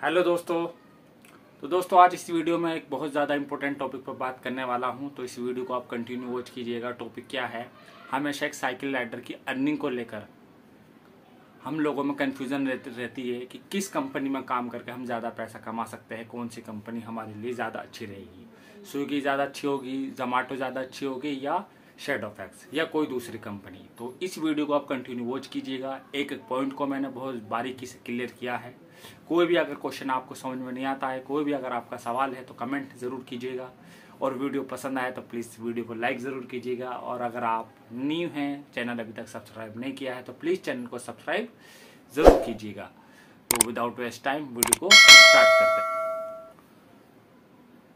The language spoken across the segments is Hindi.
हेलो दोस्तों। तो दोस्तों आज इस वीडियो में एक बहुत ज़्यादा इंपॉर्टेंट टॉपिक पर बात करने वाला हूं, तो इस वीडियो को आप कंटिन्यू वॉच कीजिएगा। टॉपिक क्या है? हमेशा एक साइकिल राइडर की अर्निंग को लेकर हम लोगों में कन्फ्यूज़न रहती है कि किस कंपनी में काम करके हम ज़्यादा पैसा कमा सकते हैं, कौन सी कंपनी हमारे लिए ज़्यादा अच्छी रहेगी। स्विगी ज़्यादा अच्छी होगी, जोमेटो ज़्यादा अच्छी होगी, या शेडोफैक्स, या कोई दूसरी कंपनी। तो इस वीडियो को आप कंटिन्यू वॉच कीजिएगा। एक एक पॉइंट को मैंने बहुत बारीकी से क्लियर किया है। कोई भी अगर क्वेश्चन आपको समझ में नहीं आता है, कोई भी अगर आपका सवाल है तो कमेंट ज़रूर कीजिएगा, और वीडियो पसंद आए तो प्लीज़ वीडियो को लाइक ज़रूर कीजिएगा। और अगर आप न्यू हैं, चैनल अभी तक सब्सक्राइब नहीं किया है, तो प्लीज़ चैनल को सब्सक्राइब ज़रूर कीजिएगा। तो विदाउट वेस्ट टाइम वीडियो को स्टार्ट करते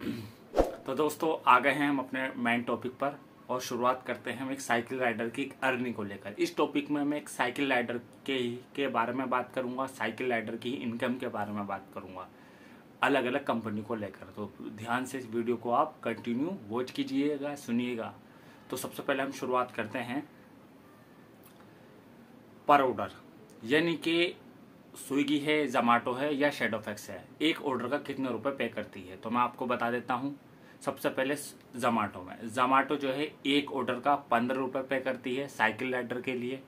हैं। तो दोस्तों आ गए हैं हम अपने मेन टॉपिक पर, और शुरुआत करते हैं हम एक साइकिल राइडर की अर्निंग को लेकर। इस टॉपिक में मैं एक साइकिल राइडर के बारे में बात करूंगा, साइकिल राइडर की इनकम के बारे में बात करूंगा, अलग अलग कंपनी को लेकर। तो ध्यान से इस वीडियो को आप कंटिन्यू वॉच कीजिएगा, सुनिएगा। तो सबसे पहले हम शुरुआत करते हैं पर ऑर्डर, यानी कि स्विगी है, जोमेटो है या शेडोफैक्स है, एक ऑर्डर का कितने रुपए पे करती है। तो मैं आपको बता देता हूँ। सबसे पहले जोमेटो में, जोमेटो जो है एक ऑर्डर का 15 रुपये पे करती है साइकिल राइडर के लिए।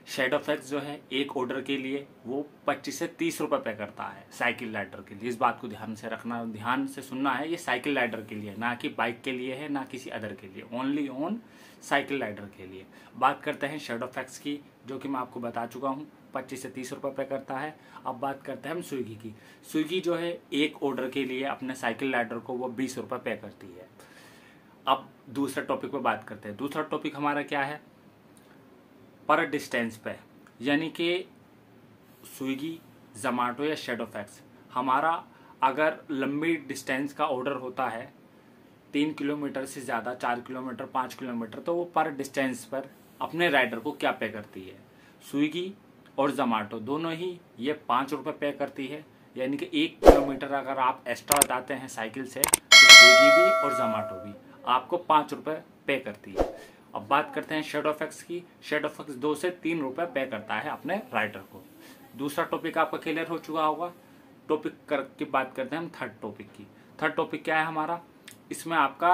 शेडोफैक्स जो है एक ऑर्डर के लिए वो 25 से 30 रुपये पे करता है साइकिल राइडर के लिए। इस बात को ध्यान से रखना, ध्यान से सुनना है। ये साइकिल राइडर के लिए, ना कि बाइक के लिए है, ना किसी अदर के लिए, ओनली ऑन साइकिल राइडर के लिए। बात करते हैं शेडोफैक्स की, जो कि मैं आपको बता चुका हूँ 25 से 30 रुपये पे करता है। अब बात करते हैं हम स्विगी की। स्विगी जो है एक ऑर्डर के लिए अपने साइकिल राइडर को वो 20 रुपये पे करती है। अब दूसरे टॉपिक पे बात करते हैं। दूसरा टॉपिक हमारा क्या है? पर डिस्टेंस पे, यानी कि स्विगी, जोमेटो या शेडोफैक्स, हमारा अगर लंबी डिस्टेंस का ऑर्डर होता है 3 किलोमीटर से ज़्यादा, 4 किलोमीटर, 5 किलोमीटर, तो वो पर डिस्टेंस पर अपने राइडर को क्या पे करती है? स्विगी और जोमेटो दोनों ही ये 5 रुपये पे करती है, यानी कि 1 किलोमीटर अगर आप एक्स्ट्रा जाते हैं साइकिल से, तो स्विगी भी और जोमेटो भी आपको 5 रुपये पे करती है। अब बात करते हैं शेडोफैक्स की। शेडोफैक्स 2 से 3 रुपये पे करता है अपने राइडर को। दूसरा टॉपिक आपका क्लियर हो चुका होगा। टॉपिक की बात करते हैं हम थर्ड टॉपिक की। थर्ड टॉपिक क्या है हमारा? इसमें आपका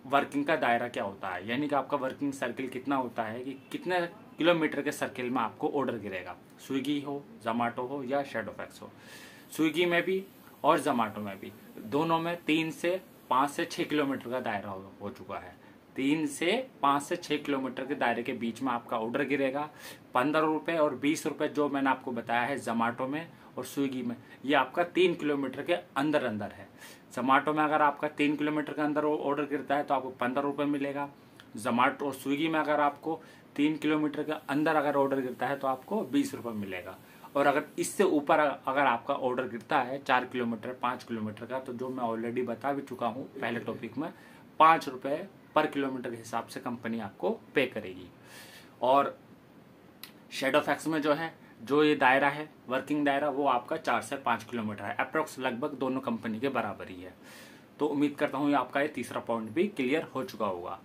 वर्किंग का दायरा क्या होता है, यानी कि आपका वर्किंग सर्किल कितना होता है, कि कितने किलोमीटर के सर्किल में आपको ऑर्डर गिरेगा। स्विगी हो, जोमेटो हो या शेडोफैक्स हो, स्विगी में भी और जोमेटो में भी, दोनों में 3 से 5 से 6 किलोमीटर का दायरा हो चुका है। 3 से 5 से 6 किलोमीटर के दायरे के बीच में आपका ऑर्डर गिरेगा। 15 रुपये और 20 रुपये जो मैंने आपको बताया है जोमेटो में और स्विगी में, ये आपका 3 किलोमीटर के अंदर अंदर है। जोमेटो में अगर आपका 3 किलोमीटर के अंदर ऑर्डर गिरता है तो आपको 15 रुपये मिलेगा। जोमेटो और स्विगी में अगर आपको 3 किलोमीटर के अंदर अगर ऑर्डर गिरता है तो आपको 20 रुपये मिलेगा। और अगर इससे ऊपर अगर आपका ऑर्डर गिरता है 4 किलोमीटर, 5 किलोमीटर का, तो जो मैं ऑलरेडी बता भी चुका हूँ पहले टॉपिक में, 5 रुपये पर किलोमीटर के हिसाब से कंपनी आपको पे करेगी। और शेडोफैक्स में जो है, जो ये दायरा है वर्किंग दायरा, वो आपका 4 से 5 किलोमीटर है, अप्रोक्स लगभग दोनों कंपनी के बराबर ही है। तो उम्मीद करता हूँ आपका ये तीसरा पॉइंट भी क्लियर हो चुका होगा।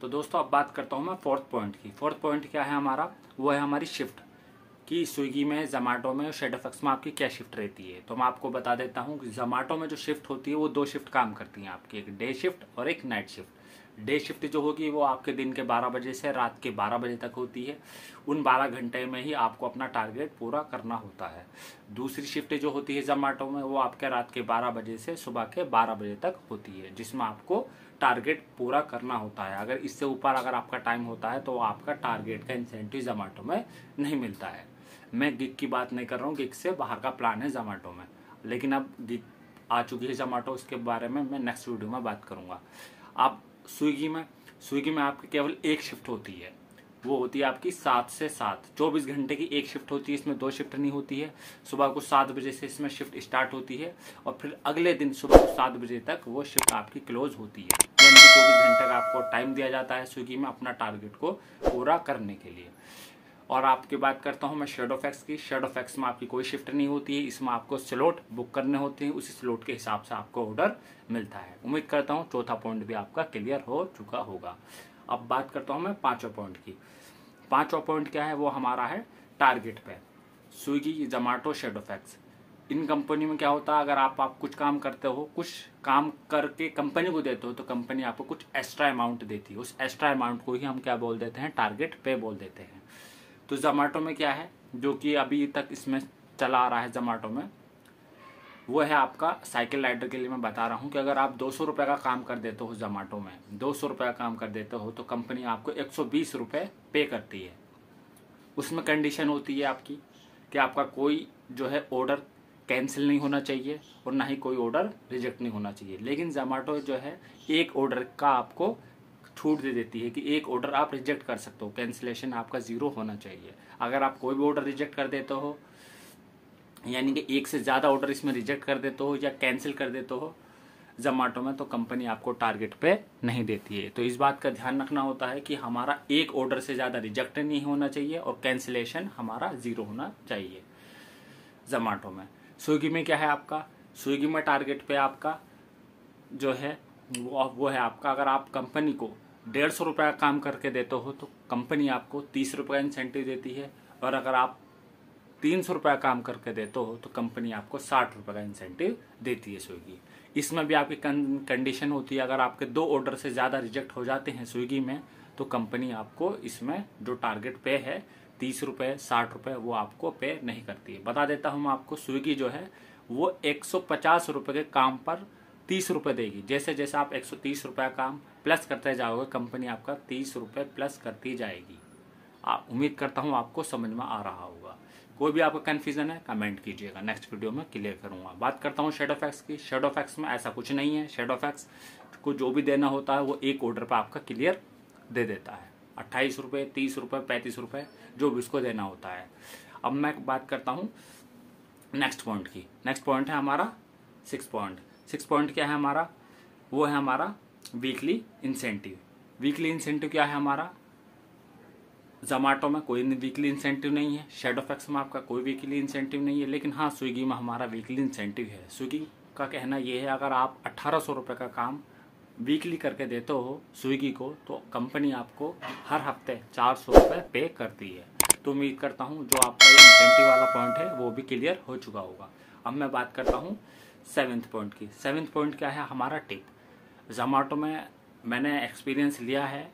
तो दोस्तों अब बात करता हूँ मैं फोर्थ पॉइंट की। फोर्थ पॉइंट क्या है हमारा? वो है हमारी शिफ्ट, कि स्विगी में, जोमेटो में और शेडोफैक्स में आपकी क्या शिफ्ट रहती है। तो मैं आपको बता देता हूँ कि जोमेटो में जो शिफ्ट होती है वो 2 शिफ्ट काम करती हैं आपकी, एक डे शिफ्ट और एक नाइट शिफ्ट। डे शिफ्ट जो होगी वो आपके दिन के 12 बजे से रात के 12 बजे तक होती है। उन 12 घंटे में ही आपको अपना टारगेट पूरा करना होता है। दूसरी शिफ्ट जो होती है जोमेटो में, वो आपके रात के 12 बजे से सुबह के 12 बजे तक होती है, जिसमें आपको टारगेट पूरा करना होता है। अगर इससे ऊपर अगर आपका टाइम होता है तो आपका टारगेट का इंसेंटिव जोमेटो में नहीं मिलता है। मैं गिग की बात नहीं कर रहा हूँ, गिग से बाहर का प्लान है जोमेटो में, लेकिन अब गिग आ चुकी है जोमेटो, उसके बारे में मैं नेक्स्ट वीडियो में बात करूँगा। आप स्विगी में आपकी केवल एक शिफ्ट होती है, वो होती है आपकी 7 से 7, 24 घंटे की एक शिफ्ट होती है। इसमें 2 शिफ्ट नहीं होती है। सुबह को 7 बजे से इसमें शिफ्ट स्टार्ट होती है और फिर अगले दिन सुबह को 7 बजे तक वो शिफ्ट आपकी क्लोज होती है, यानी कि 24 घंटे का आपको टाइम दिया जाता है स्विगी में अपना टारगेट को पूरा करने के लिए। और आपकी बात करता हूँ मैं शेडोफैक्स की। शेडोफैक्स में आपकी कोई शिफ्ट नहीं होती है, इसमें आपको स्लॉट बुक करने होते हैं, उसी स्लॉट के हिसाब से आपको ऑर्डर मिलता है। उम्मीद करता हूँ चौथा पॉइंट भी आपका क्लियर हो चुका होगा। अब बात करता हूँ मैं पांचवा पॉइंट की। पांचवा पॉइंट क्या है? वो हमारा है टारगेट पे। स्विगी, जोमेटो, शेडोफैक्स, इन कंपनी में क्या होता है, अगर आप कुछ काम करते हो, कुछ काम करके कंपनी को देते हो, तो कंपनी आपको कुछ एक्स्ट्रा अमाउंट देती है। उस एक्स्ट्रा अमाउंट को ही हम क्या बोल देते हैं, टारगेट पे बोल देते हैं। तो जोमेटो में क्या है, जो कि अभी तक इसमें चला आ रहा है जोमेटो में, वो है आपका साइकिल राइडर के लिए मैं बता रहा हूँ कि अगर आप 200 रुपये का काम कर देते हो जोमेटो में, 200 रुपये का काम कर देते हो, तो कंपनी आपको 120 रुपये पे करती है। उसमें कंडीशन होती है आपकी कि आपका कोई जो है ऑर्डर कैंसिल नहीं होना चाहिए और ना ही कोई ऑर्डर रिजेक्ट नहीं होना चाहिए। लेकिन जोमेटो जो है एक ऑर्डर का आपको छूट दे देती है कि एक ऑर्डर आप रिजेक्ट कर सकते हो, कैंसिलेशन आपका 0 होना चाहिए। अगर आप कोई भी ऑर्डर रिजेक्ट कर देते हो, यानी कि एक से ज़्यादा ऑर्डर इसमें रिजेक्ट कर देते हो या कैंसिल कर देते हो जोमेटो में, तो कंपनी आपको टारगेट पे नहीं देती है। तो इस बात का ध्यान रखना होता है कि हमारा एक ऑर्डर से ज़्यादा रिजेक्ट नहीं होना चाहिए और कैंसिलेशन हमारा 0 होना चाहिए जोमेटो में। स्विगी में क्या है आपका, स्विगी में टारगेट पे आपका जो है वो है आपका, अगर आप कंपनी को 150 रुपये का काम करके देते हो तो कंपनी आपको 30 रुपये का इंसेंटिव देती है, और अगर आप 300 रुपये का काम करके देते हो तो कंपनी आपको 60 रुपये का इंसेंटिव देती है स्विगी। इसमें भी आपकी कंडीशन होती है, अगर आपके 2 ऑर्डर से ज़्यादा रिजेक्ट हो जाते हैं स्विगी में, तो कंपनी आपको इसमें जो टारगेट पे है 30 रुपये 60 रुपये वो आपको पे नहीं करती है। बता देता हूँ मैं आपको, स्विगी जो है वो 150 रुपये के काम पर 30 रुपये देगी। जैसे जैसे आप 130 रुपये का काम प्लस करते जाओगे, कंपनी आपका 30 रुपये प्लस करती जाएगी। उम्मीद करता हूँ आपको समझ में आ रहा होगा। कोई भी आपका कन्फ्यूजन है कमेंट कीजिएगा, नेक्स्ट वीडियो में क्लियर करूँगा। बात करता हूँ शैडोफैक्स की। शैडोफैक्स में ऐसा कुछ नहीं है। शैडोफैक्स को जो भी देना होता है वो एक ऑर्डर पर आपका क्लियर दे देता है, 28 रुपये 30 रुपये 35 रुपये जो भी उसको देना होता है। अब मैं बात करता हूँ नेक्स्ट पॉइंट की। नेक्स्ट पॉइंट है हमारा 6 पॉइंट। 6 पॉइंट क्या है हमारा, वो है हमारा वीकली इंसेंटिव। वीकली इंसेंटिव क्या है हमारा, जोमेटो में कोई वीकली इंसेंटिव नहीं है, शैडोफैक्स में आपका कोई वीकली इंसेंटिव नहीं है, लेकिन हाँ स्विगी में हमारा वीकली इंसेंटिव है। स्विगी का कहना ये है, अगर आप 1800 रुपये का काम वीकली करके देते हो स्विगी को, तो कंपनी आपको हर हफ्ते 400 रुपये पे करती है। तो उम्मीद करता हूँ जो आपका ये इंसेंटिव वाला पॉइंट है वो भी क्लियर हो चुका होगा। अब मैं बात करता हूँ 7th पॉइंट की। 7th पॉइंट क्या है हमारा, टिप। जोमेटो में मैंने एक्सपीरियंस लिया है,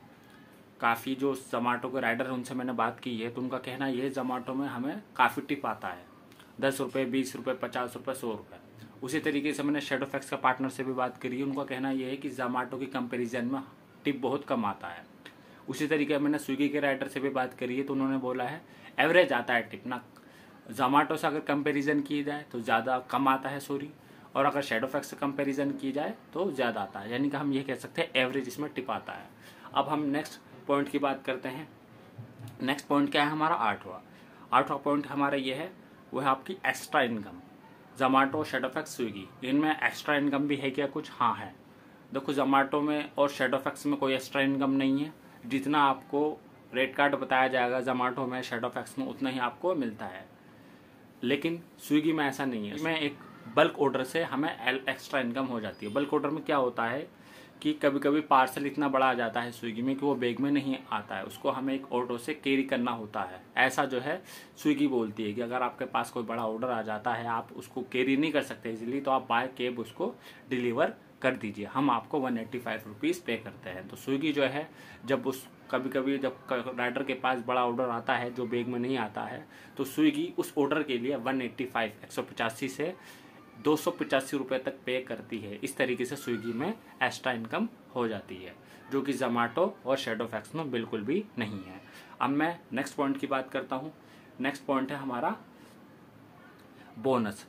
काफ़ी जो जोमेटो के राइडर हैं उनसे मैंने बात की है, तो उनका कहना ये जोमेटो में हमें काफ़ी टिप आता है, 10 रुपये 20 रुपये 50 रुपये 100 रुपये। उसी तरीके से मैंने शैडोफैक्स का पार्टनर से भी बात करी है, उनका कहना यह है कि जोमेटो की कंपैरिजन में टिप बहुत कम आता है। उसी तरीके मैंने स्विगी के राइडर से भी बात करी है, तो उन्होंने बोला है एवरेज आता है टिप ना, जोमेटो से अगर कंपैरिजन की जाए तो ज़्यादा कम आता है और अगर शैडोफैक्स से कंपैरिजन की जाए तो ज़्यादा आता है, यानी कि हम ये कह सकते हैं एवरेज इसमें टिप आता है। अब हम नेक्स्ट पॉइंट की बात करते हैं। नेक्स्ट पॉइंट क्या है हमारा, 8वां पॉइंट हमारा ये है, वो है आपकी extra income. Zomato Shadowfax Swiggy इनमें एक्स्ट्रा इनकम भी है क्या कुछ, हाँ है। देखो जोमेटो में और शैडोफैक्स में कोई एक्स्ट्रा इनकम नहीं है, जितना आपको रेट कार्ड बताया जाएगा जोमेटो में शैडोफैक्स में उतना ही आपको मिलता है, लेकिन स्विगी में ऐसा नहीं है। इसमें एक बल्क ऑर्डर से हमें एक्स्ट्रा इनकम हो जाती है। बल्क ऑर्डर में क्या होता है कि कभी कभी पार्सल इतना बड़ा आ जाता है स्विगी में कि वो बैग में नहीं आता है, उसको हमें एक ऑटो से कैरी करना होता है। ऐसा जो है स्विगी बोलती है कि अगर आपके पास कोई बड़ा ऑर्डर आ जाता है, आप उसको कैरी नहीं कर सकते इजीली, तो आप बाय कैब उसको डिलीवर कर दीजिए, हम आपको 185 रुपीज़ पे करते हैं। तो स्विगी जो है जब उस कभी कभी जब राइडर के पास बड़ा ऑर्डर आता है जो बैग में नहीं आता है, तो स्विगी उस ऑर्डर के लिए 185 से 285 रुपये तक पे करती है। इस तरीके से स्विगी में एक्स्ट्रा इनकम हो जाती है, जो कि जोमेटो और शैडोफैक्स में बिल्कुल भी नहीं है। अब मैं नेक्स्ट पॉइंट की बात करता हूँ। नेक्स्ट पॉइंट है हमारा बोनस।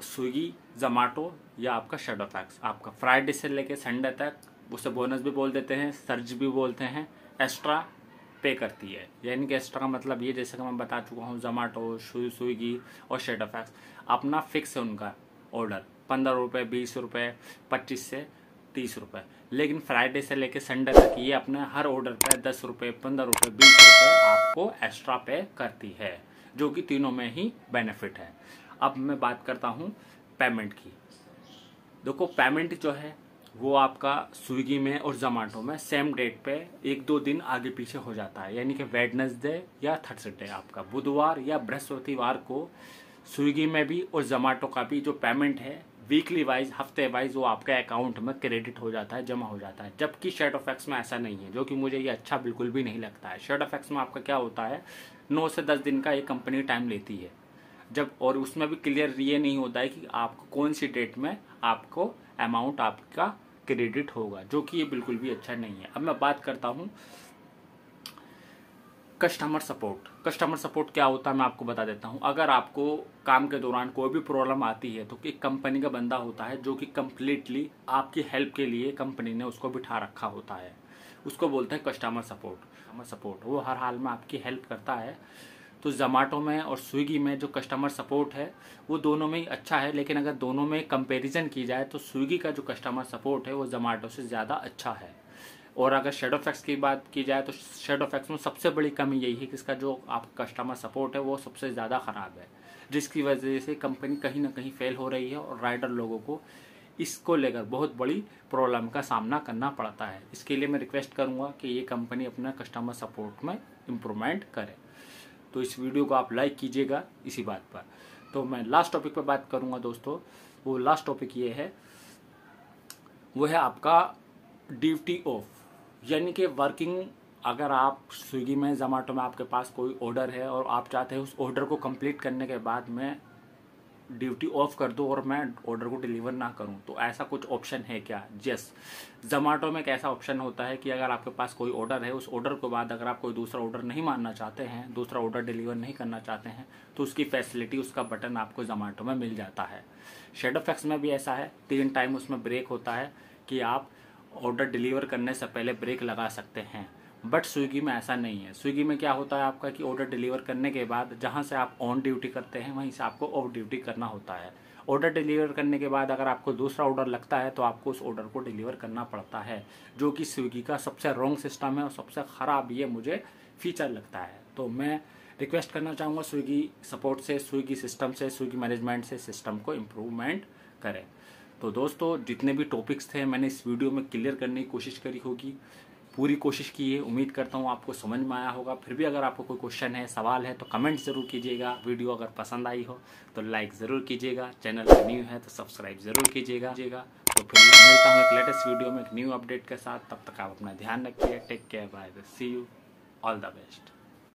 स्विगी, जोमेटो या आपका शैडोफैक्स आपका फ्राइडे से लेके संडे तक, उसे बोनस भी बोल देते हैं, सर्ज भी बोलते हैं, एक्स्ट्रा पे करती है। यानी कि एक्स्ट्रा का मतलब ये, जैसे कि मैं बता चुका हूँ, जोमेटो स्विगी और शैडोफैक्स अपना फिक्स है उनका ऑर्डर 15 रुपये 20 रुपये 25 से 30 रुपये, लेकिन फ्राइडे से लेकर संडे तक ये अपने हर ऑर्डर पर 10 रुपये 15 रुपये 20 रुपये आपको एक्स्ट्रा पे करती है, जो कि तीनों में ही बेनिफिट है। अब मैं बात करता हूँ पेमेंट की। देखो पेमेंट जो है वो आपका स्विगी में और जोमेटो में सेम डेट पे 1-2 दिन आगे पीछे हो जाता है, यानी कि वेडनेसडे या थर्सडे, आपका बुधवार या बृहस्पतिवार को स्विगी में भी और जोमेटो का भी जो पेमेंट है वीकली वाइज, हफ्ते वाइज वो आपके अकाउंट में क्रेडिट हो जाता है, जमा हो जाता है। जबकि शेडोफैक्स में ऐसा नहीं है, जो कि मुझे ये अच्छा बिल्कुल भी नहीं लगता है। शेडोफैक्स में आपका क्या होता है, 9 से 10 दिन का एक कंपनी टाइम लेती है जब, और उसमें भी क्लियर ये नहीं होता है कि आपको कौन सी डेट में आपको अमाउंट आपका क्रेडिट होगा, जो कि ये बिल्कुल भी अच्छा नहीं है। अब मैं बात करता हूँ कस्टमर सपोर्ट। कस्टमर सपोर्ट क्या होता है मैं आपको बता देता हूँ। अगर आपको काम के दौरान कोई भी प्रॉब्लम आती है तो एक कंपनी का बंदा होता है जो कि कम्प्लीटली आपकी हेल्प के लिए कंपनी ने उसको बिठा रखा होता है, उसको बोलते हैं कस्टमर सपोर्ट। कस्टमर सपोर्ट वो हर हाल में आपकी हेल्प करता है। तो जोमेटो में और स्विगी में जो कस्टमर सपोर्ट है वो दोनों में ही अच्छा है, लेकिन अगर दोनों में कंपैरिजन की जाए तो स्विगी का जो कस्टमर सपोर्ट है वो जोमेटो से ज़्यादा अच्छा है। और अगर शेडोफैक्स की बात की जाए तो शेडोफैक्स में सबसे बड़ी कमी यही है कि इसका जो आपका कस्टमर सपोर्ट है वो सबसे ज़्यादा ख़राब है, जिसकी वजह से कंपनी कहीं ना कहीं फेल हो रही है और राइडर लोगों को इसको लेकर बहुत बड़ी प्रॉब्लम का सामना करना पड़ता है। इसके लिए मैं रिक्वेस्ट करूँगा कि ये कंपनी अपना कस्टमर सपोर्ट में इम्प्रूवमेंट करे। तो इस वीडियो को आप लाइक कीजिएगा इसी बात पर। तो मैं लास्ट टॉपिक पर बात करूँगा दोस्तों। वो लास्ट टॉपिक ये है, वो है आपका ड्यूटी ऑफ, यानी कि वर्किंग। अगर आप स्विगी में जोमेटो में आपके पास कोई ऑर्डर है और आप चाहते हैं उस ऑर्डर को कंप्लीट करने के बाद मैं ड्यूटी ऑफ कर दूं और मैं ऑर्डर को डिलीवर ना करूं, तो ऐसा कुछ ऑप्शन है क्या? यस, जोमेटो में एक ऐसा ऑप्शन होता है कि अगर आपके पास कोई ऑर्डर है, उस ऑर्डर के बाद अगर आप कोई दूसरा ऑर्डर नहीं मानना चाहते हैं, दूसरा ऑर्डर डिलीवर नहीं करना चाहते हैं, तो उसकी फैसिलिटी, उसका बटन आपको जोमेटो में मिल जाता है। शेडोफैक्स में भी ऐसा है, 3 टाइम उसमें ब्रेक होता है कि आप ऑर्डर डिलीवर करने से पहले ब्रेक लगा सकते हैं। बट स्विगी में ऐसा नहीं है। स्विगी में क्या होता है आपका कि ऑर्डर डिलीवर करने के बाद जहां से आप ऑन ड्यूटी करते हैं वहीं से आपको ऑफ ड्यूटी करना होता है। ऑर्डर डिलीवर करने के बाद अगर आपको दूसरा ऑर्डर लगता है तो आपको उस ऑर्डर को डिलीवर करना पड़ता है, जो कि स्विगी का सबसे रॉन्ग सिस्टम है और सबसे ख़राब ये मुझे फीचर लगता है। तो मैं रिक्वेस्ट करना चाहूँगा स्विगी सपोर्ट से, स्विगी सिस्टम से, स्विगी मैनेजमेंट से सिस्टम को इम्प्रूवमेंट करें। तो दोस्तों जितने भी टॉपिक्स थे मैंने इस वीडियो में क्लियर करने की कोशिश करी होगी, पूरी कोशिश की है। उम्मीद करता हूँ आपको समझ में आया होगा। फिर भी अगर आपको कोई क्वेश्चन है, सवाल है तो कमेंट ज़रूर कीजिएगा। वीडियो अगर पसंद आई हो तो लाइक ज़रूर कीजिएगा, चैनल पर न्यू है तो सब्सक्राइब ज़रूर कीजिएगा। तो फिर मिलता हूँ एक लेटेस्ट वीडियो में एक न्यू अपडेट के साथ। तब तक आप अपना ध्यान रखिए। Take care, bye, see you, all the best.